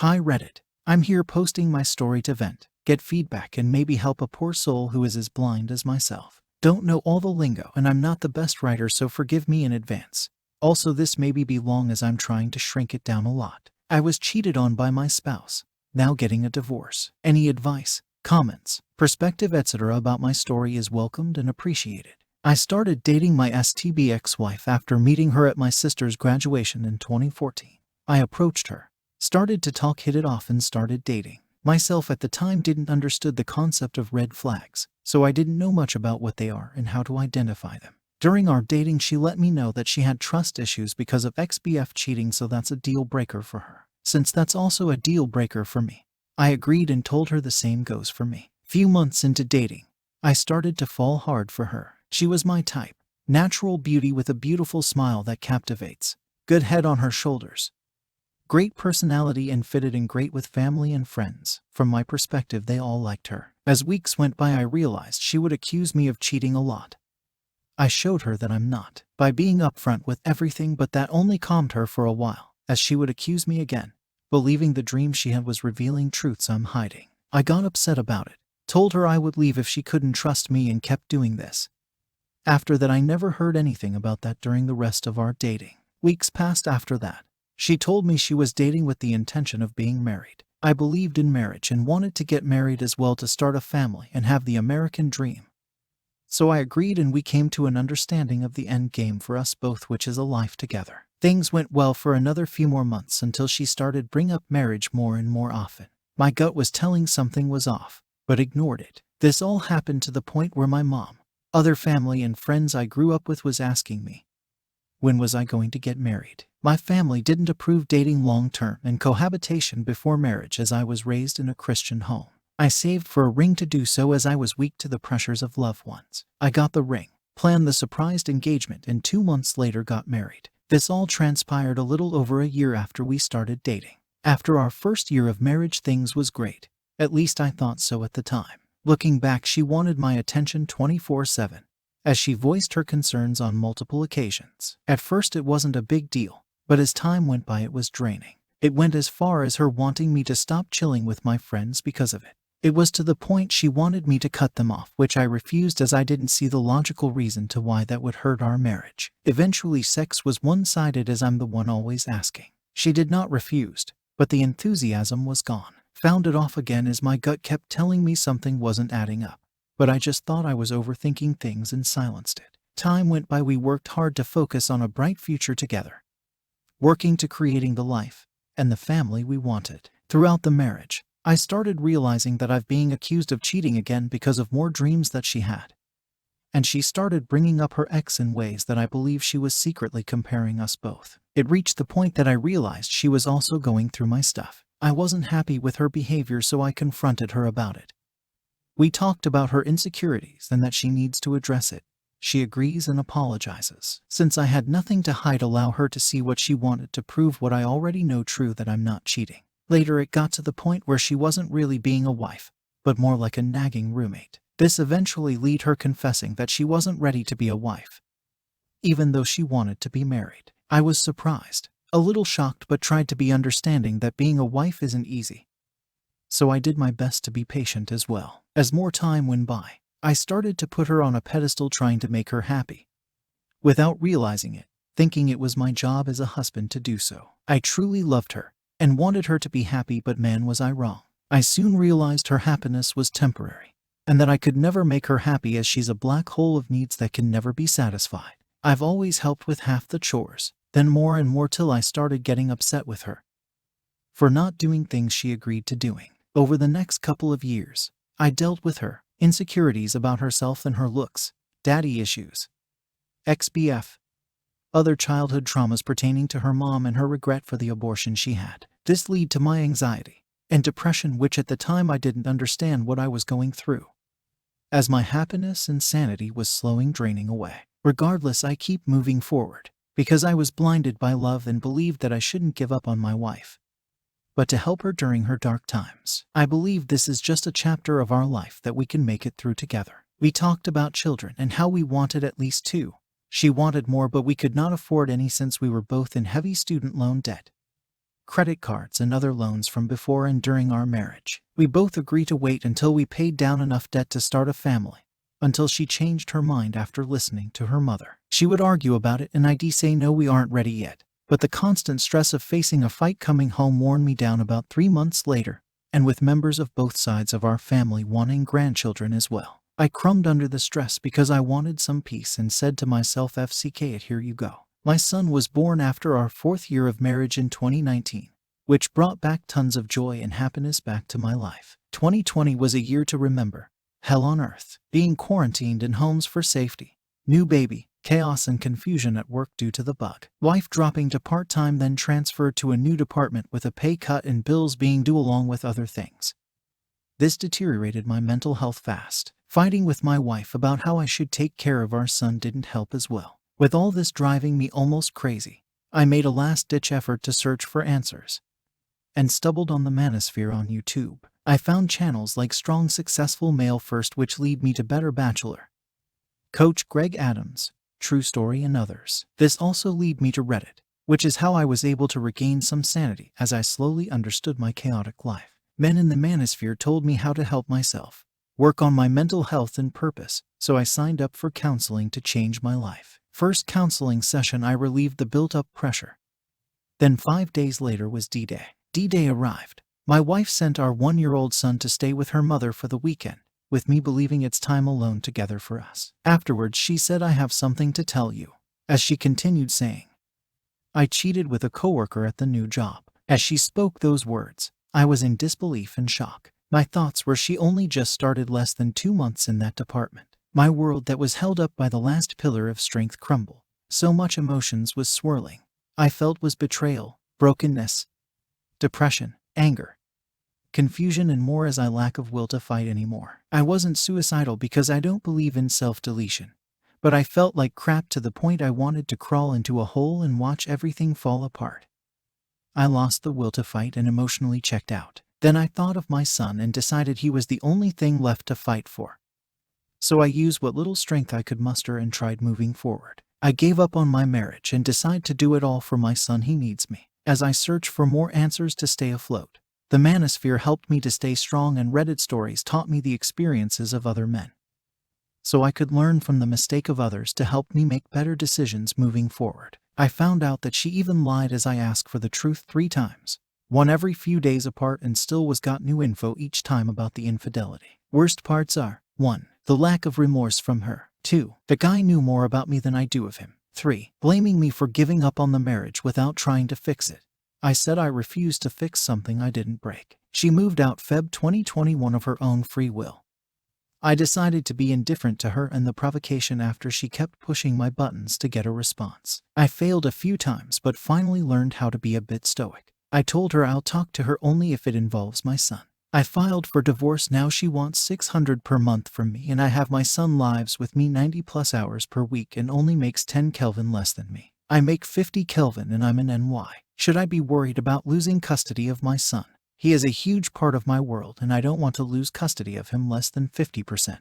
Hi Reddit. I'm here posting my story to vent, get feedback, and maybe help a poor soul who is as blind as myself. Don't know all the lingo, and I'm not the best writer, so forgive me in advance. Also, this maybe be long as I'm trying to shrink it down a lot. I was cheated on by my spouse, now getting a divorce. Any advice, comments, perspective, etc. about my story is welcomed and appreciated. I started dating my STB ex-wife after meeting her at my sister's graduation in 2014. I approached her, started to talk, hit it off, and started dating. Myself at the time didn't understood the concept of red flags, so I didn't know much about what they are and how to identify them. During our dating, she let me know that she had trust issues because of ex-BF cheating, so that's a deal breaker for her. Since that's also a deal breaker for me, I agreed and told her the same goes for me. Few months into dating, I started to fall hard for her. She was my type. Natural beauty with a beautiful smile that captivates. Good head on her shoulders. Great personality and fitted in great with family and friends. From my perspective, they all liked her. As weeks went by, I realized she would accuse me of cheating a lot. I showed her that I'm not, by being upfront with everything, but that only calmed her for a while, as she would accuse me again, believing the dream she had was revealing truths I'm hiding. I got upset about it, told her I would leave if she couldn't trust me, and kept doing this. After that, I never heard anything about that during the rest of our dating. Weeks passed after that. She told me she was dating with the intention of being married. I believed in marriage and wanted to get married as well, to start a family and have the American dream. So I agreed, and we came to an understanding of the end game for us both, which is a life together. Things went well for another few more months until she started bring up marriage more and more often. My gut was telling something was off, but ignored it. This all happened to the point where my mom, other family, and friends I grew up with was asking me, when was I going to get married? My family didn't approve dating long-term and cohabitation before marriage, as I was raised in a Christian home. I saved for a ring to do so, as I was weak to the pressures of loved ones. I got the ring, planned the surprised engagement, and 2 months later got married. This all transpired a little over a year after we started dating. After our first year of marriage, things was great. At least I thought so at the time. Looking back, she wanted my attention 24/7. As she voiced her concerns on multiple occasions. At first it wasn't a big deal, but as time went by it was draining. It went as far as her wanting me to stop chilling with my friends because of it. It was to the point she wanted me to cut them off, which I refused, as I didn't see the logical reason to why that would hurt our marriage. Eventually sex was one-sided, as I'm the one always asking. She did not refuse, but the enthusiasm was gone. Found it off again as my gut kept telling me something wasn't adding up. But I just thought I was overthinking things and silenced it. Time went by. We worked hard to focus on a bright future together, working to creating the life and the family we wanted. Throughout the marriage, I started realizing that I've being accused of cheating again because of more dreams that she had. And she started bringing up her ex in ways that I believe she was secretly comparing us both. It reached the point that I realized she was also going through my stuff. I wasn't happy with her behavior, so I confronted her about it. We talked about her insecurities and that she needs to address it. She agrees and apologizes. Since I had nothing to hide, allow her to see what she wanted to prove what I already know true, that I'm not cheating. Later it got to the point where she wasn't really being a wife, but more like a nagging roommate. This eventually led her confessing that she wasn't ready to be a wife, even though she wanted to be married. I was surprised, a little shocked, but tried to be understanding that being a wife isn't easy. So I did my best to be patient as well. As more time went by, I started to put her on a pedestal, trying to make her happy, without realizing it, thinking it was my job as a husband to do so. I truly loved her and wanted her to be happy, but man, was I wrong. I soon realized her happiness was temporary, and that I could never make her happy, as she's a black hole of needs that can never be satisfied. I've always helped with half the chores, then more and more, till I started getting upset with her for not doing things she agreed to doing. Over the next couple of years, I dealt with her insecurities about herself and her looks, daddy issues, ex-BF, other childhood traumas pertaining to her mom, and her regret for the abortion she had. This led to my anxiety and depression, which at the time I didn't understand what I was going through, as my happiness and sanity was slowing, draining away. Regardless, I keep moving forward, because I was blinded by love and believed that I shouldn't give up on my wife, but to help her during her dark times. I believe this is just a chapter of our life that we can make it through together. We talked about children and how we wanted at least 2. She wanted more, but we could not afford any since we were both in heavy student loan debt. credit cards, and other loans from before and during our marriage. We both agreed to wait until we paid down enough debt to start a family, until she changed her mind after listening to her mother. She would argue about it and I'd say no, we aren't ready yet. But the constant stress of facing a fight coming home worn me down about 3 months later, and with members of both sides of our family wanting grandchildren as well. I crumbed under the stress because I wanted some peace and said to myself, FCK it, here you go. My son was born after our 4th year of marriage in 2019, which brought back tons of joy and happiness back to my life. 2020 was a year to remember. Hell on earth, being quarantined in homes for safety, new baby, chaos and confusion at work due to the bug, wife dropping to part-time then transferred to a new department with a pay cut and bills being due along with other things. This deteriorated my mental health fast. Fighting with my wife about how I should take care of our son didn't help as well. With all this driving me almost crazy, I made a last-ditch effort to search for answers and stumbled on the Manosphere on YouTube. I found channels like Strong Successful Male First, which lead me to Better Bachelor, Coach Greg Adams, True Story, and others. This also lead me to Reddit, which is how I was able to regain some sanity as I slowly understood my chaotic life. Men in the Manosphere told me how to help myself, work on my mental health and purpose, so I signed up for counseling to change my life. First counseling session, I relieved the built-up pressure. Then 5 days later was D-Day. D-Day arrived. My wife sent our 1-year-old son to stay with her mother for the weekend, with me believing it's time alone together for us. Afterwards, she said, I have something to tell you. As she continued saying, I cheated with a coworker at the new job. As she spoke those words, I was in disbelief and shock. My thoughts were she only just started less than 2 months in that department. My world that was held up by the last pillar of strength crumbled. So much emotions was swirling. I felt was betrayal, brokenness, depression, anger, confusion, and more as I lack of will to fight anymore. I wasn't suicidal because I don't believe in self-deletion, but I felt like crap to the point I wanted to crawl into a hole and watch everything fall apart. I lost the will to fight and emotionally checked out. Then I thought of my son and decided he was the only thing left to fight for. So I used what little strength I could muster and tried moving forward. I gave up on my marriage and decided to do it all for my son. He needs me. As I searched for more answers to stay afloat, the Manosphere helped me to stay strong, and Reddit stories taught me the experiences of other men, so I could learn from the mistake of others to help me make better decisions moving forward. I found out that she even lied as I asked for the truth 3 times, one every few days apart, and still got new info each time about the infidelity. Worst parts are: 1. The lack of remorse from her. 2. The guy knew more about me than I do of him. 3. Blaming me for giving up on the marriage without trying to fix it. I said I refused to fix something I didn't break. She moved out Feb 2021 of her own free will. I decided to be indifferent to her and the provocation after she kept pushing my buttons to get a response. I failed a few times but finally learned how to be a bit stoic. I told her I'll talk to her only if it involves my son. I filed for divorce. Now she wants $600 per month from me, and I have my son lives with me 90+ hours per week and only makes 10 Kelvin less than me. I make 50 Kelvin and I'm an NY. Should I be worried about losing custody of my son? He is a huge part of my world and I don't want to lose custody of him less than 50%.